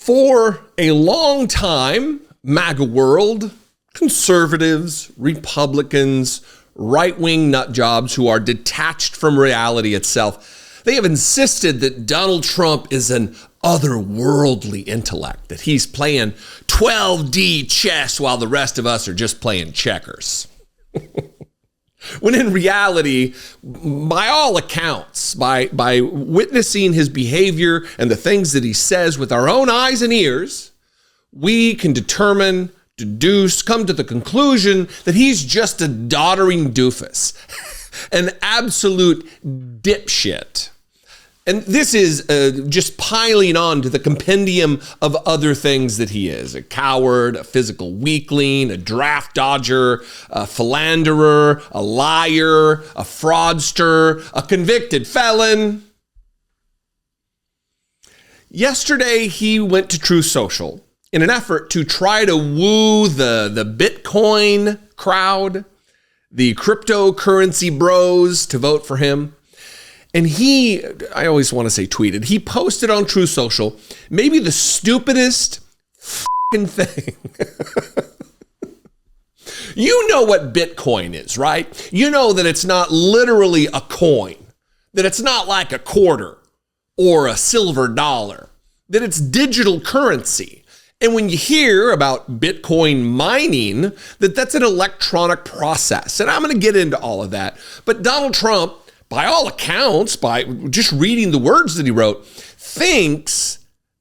For a long time, MAGA world, conservatives, Republicans, right-wing nutjobs who are detached from reality itself, they have insisted that Donald Trump is an otherworldly intellect, that he's playing 12D chess while the rest of us are just playing checkers. When in reality, by all accounts, by witnessing his behavior and the things that he says with our own eyes and ears, we can determine, deduce, come to the conclusion that he's just a doddering doofus, an absolute dipshit. And this is just piling on to the compendium of other things that he is: a coward, a physical weakling, a draft dodger, a philanderer, a liar, a fraudster, a convicted felon. Yesterday, he went to Truth Social in an effort to try to woo the Bitcoin crowd, the cryptocurrency bros to vote for him. And I always want to say tweeted, he posted on Truth Social maybe the stupidest fucking thing. You know what Bitcoin is, right? You know that it's not literally a coin, that it's not like a quarter or a silver dollar, that it's digital currency. And when you hear about Bitcoin mining, that's an electronic process. And I'm going to get into all of that. But Donald Trump, by all accounts, by just reading the words that he wrote, thinks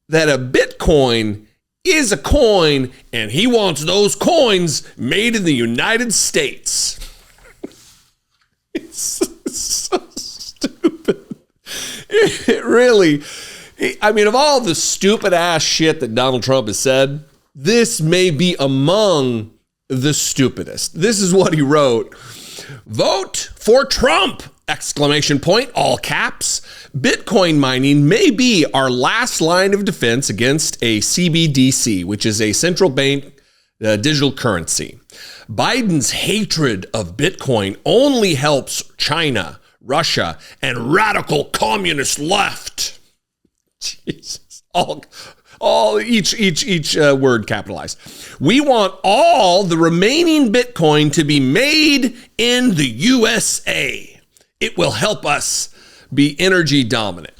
that a Bitcoin is a coin and he wants those coins made in the United States. It's so stupid. It really, I mean, of all the stupid ass shit that Donald Trump has said, this may be among the stupidest. This is what he wrote. Vote for Trump! ! All caps. Bitcoin mining may be our last line of defense against a CBDC, which is a central bank digital currency. Biden's hatred of Bitcoin only helps China, Russia, and radical communist left. Jesus. Each word capitalized. We want all the remaining Bitcoin to be made in the USA. It will help us be energy dominant.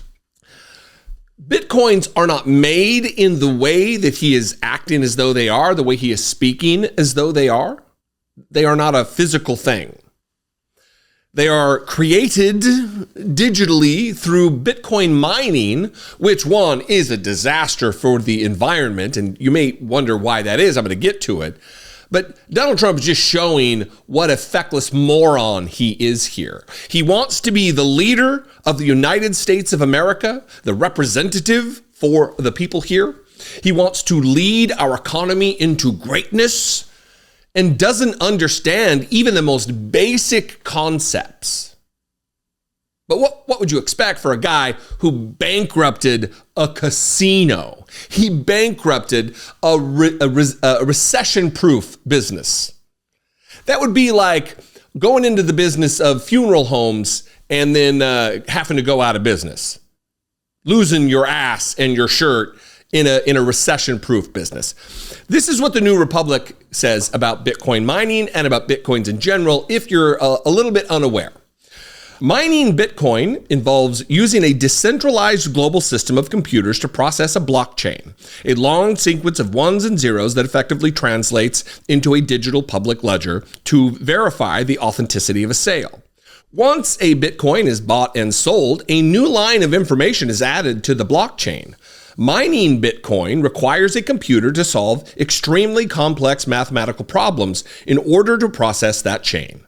Bitcoins are not made in the way that he is acting as though they are, the way he is speaking as though they are. They are not a physical thing. They are created digitally through Bitcoin mining, which one is a disaster for the environment. And you may wonder why that is. I'm going to get to it. But Donald Trump is just showing what a feckless moron he is here. He wants to be the leader of the United States of America, the representative for the people here. He wants to lead our economy into greatness and doesn't understand even the most basic concepts. But what would you expect for a guy who bankrupted a casino? He bankrupted a recession-proof business. That would be like going into the business of funeral homes and then having to go out of business, losing your ass and your shirt in a recession-proof business. This is what the New Republic says about Bitcoin mining and about Bitcoins in general, if you're a little bit unaware. Mining Bitcoin involves using a decentralized global system of computers to process a blockchain, a long sequence of ones and zeros that effectively translates into a digital public ledger to verify the authenticity of a sale. Once a Bitcoin is bought and sold, a new line of information is added to the blockchain. Mining Bitcoin requires a computer to solve extremely complex mathematical problems in order to process that chain.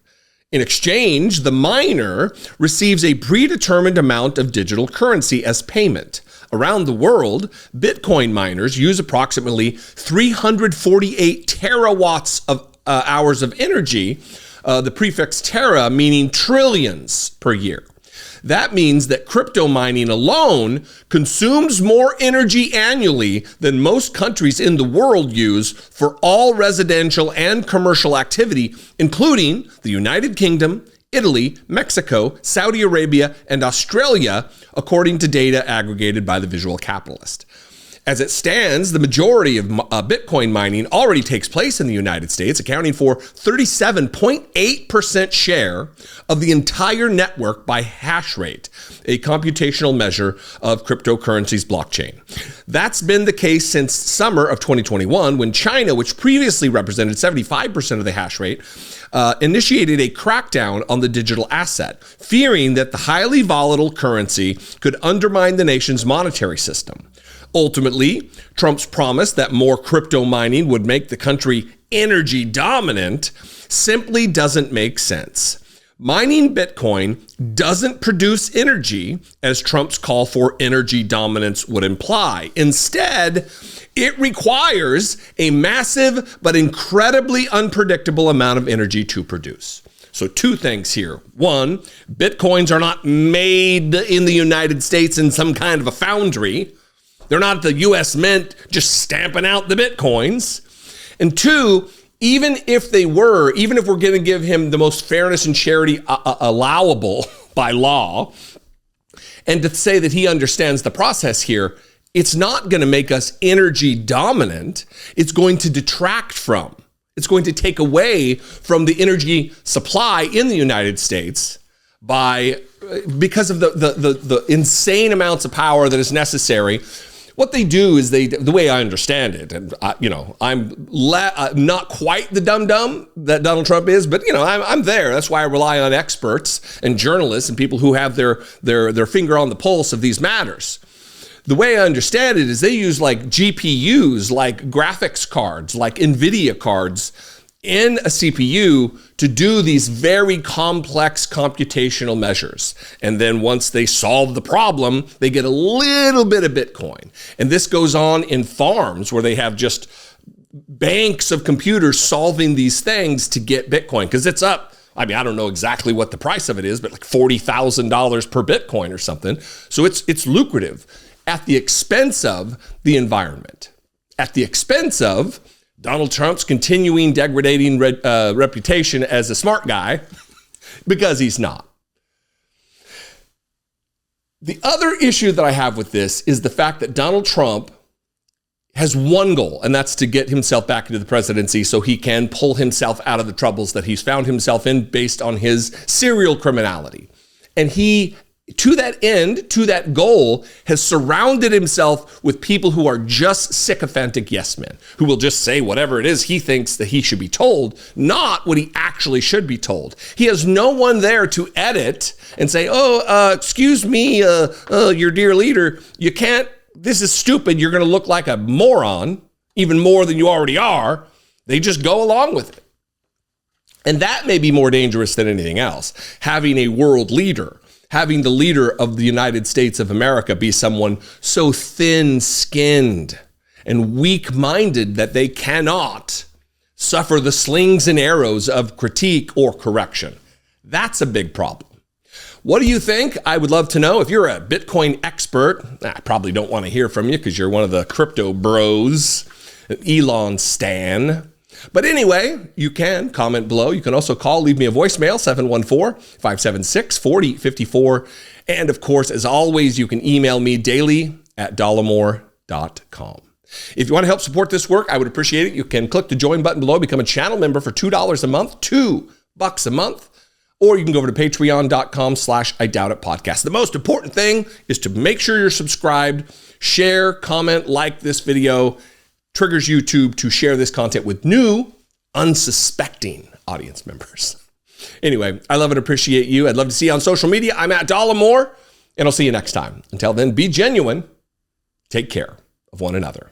In exchange, the miner receives a predetermined amount of digital currency as payment. Around the world, Bitcoin miners use approximately 348 terawatts of hours of energy, the prefix tera meaning trillions per year. That means that crypto mining alone consumes more energy annually than most countries in the world use for all residential and commercial activity, including the United Kingdom, Italy, Mexico, Saudi Arabia, and Australia, according to data aggregated by the Visual Capitalist. As it stands, the majority of Bitcoin mining already takes place in the United States, accounting for 37.8% share of the entire network by hash rate, a computational measure of cryptocurrency's blockchain. That's been the case since summer of 2021, when China, which previously represented 75% of the hash rate, initiated a crackdown on the digital asset, fearing that the highly volatile currency could undermine the nation's monetary system. Ultimately, Trump's promise that more crypto mining would make the country energy dominant simply doesn't make sense. Mining Bitcoin doesn't produce energy, as Trump's call for energy dominance would imply. Instead, it requires a massive but incredibly unpredictable amount of energy to produce. So two things here. One, Bitcoins are not made in the United States in some kind of a foundry. They're not the U.S. Mint just stamping out the Bitcoins. And two, even if they were, even if we're going to give him the most fairness and charity allowable by law, and to say that he understands the process here, it's not going to make us energy dominant. It's going to detract from. It's going to take away from the energy supply in the United States because of the insane amounts of power that is necessary. What they do is the way I understand it, and I'm not quite the dum-dum that Donald Trump is, but I'm there. That's why I rely on experts and journalists and people who have their finger on the pulse of these matters. The way I understand it is they use like GPUs, like graphics cards, like NVIDIA cards in a CPU to do these very complex computational measures. And then once they solve the problem, they get a little bit of Bitcoin. And this goes on in farms where they have just banks of computers solving these things to get Bitcoin, because it's up. I mean, I don't know exactly what the price of it is, but like $40,000 per Bitcoin or something. So it's lucrative at the expense of the environment, at the expense of Donald Trump's continuing degrading reputation as a smart guy, because he's not. The other issue that I have with this is the fact that Donald Trump has one goal, and that's to get himself back into the presidency so he can pull himself out of the troubles that he's found himself in based on his serial criminality. And he, to that end, to that goal, has surrounded himself with people who are just sycophantic yes men, who will just say whatever it is he thinks that he should be told, not what he actually should be told. He has no one there to edit and say, excuse me, your dear leader, you can't, this is stupid, you're going to look like a moron, even more than you already are. They just go along with it. And that may be more dangerous than anything else, having a world leader, having the leader of the United States of America be someone so thin-skinned and weak-minded that they cannot suffer the slings and arrows of critique or correction. That's a big problem. What do you think? I would love to know. If you're a Bitcoin expert, I probably don't want to hear from you because you're one of the crypto bros, Elon stan. But anyway, you can comment below. You can also call, leave me a voicemail, 714-576-4054. And of course, as always, you can email me daily at dollemore.com. If you want to help support this work, I would appreciate it. You can click the join button below, become a channel member for $2 a month, $2 a month. Or you can go over to patreon.com/IDoubtItPodcast. The most important thing is to make sure you're subscribed, share, comment, like this video. Triggers YouTube to share this content with new, unsuspecting audience members. Anyway, I love and appreciate you. I'd love to see you on social media. I'm at Dollemore, and I'll see you next time. Until then, be genuine. Take care of one another.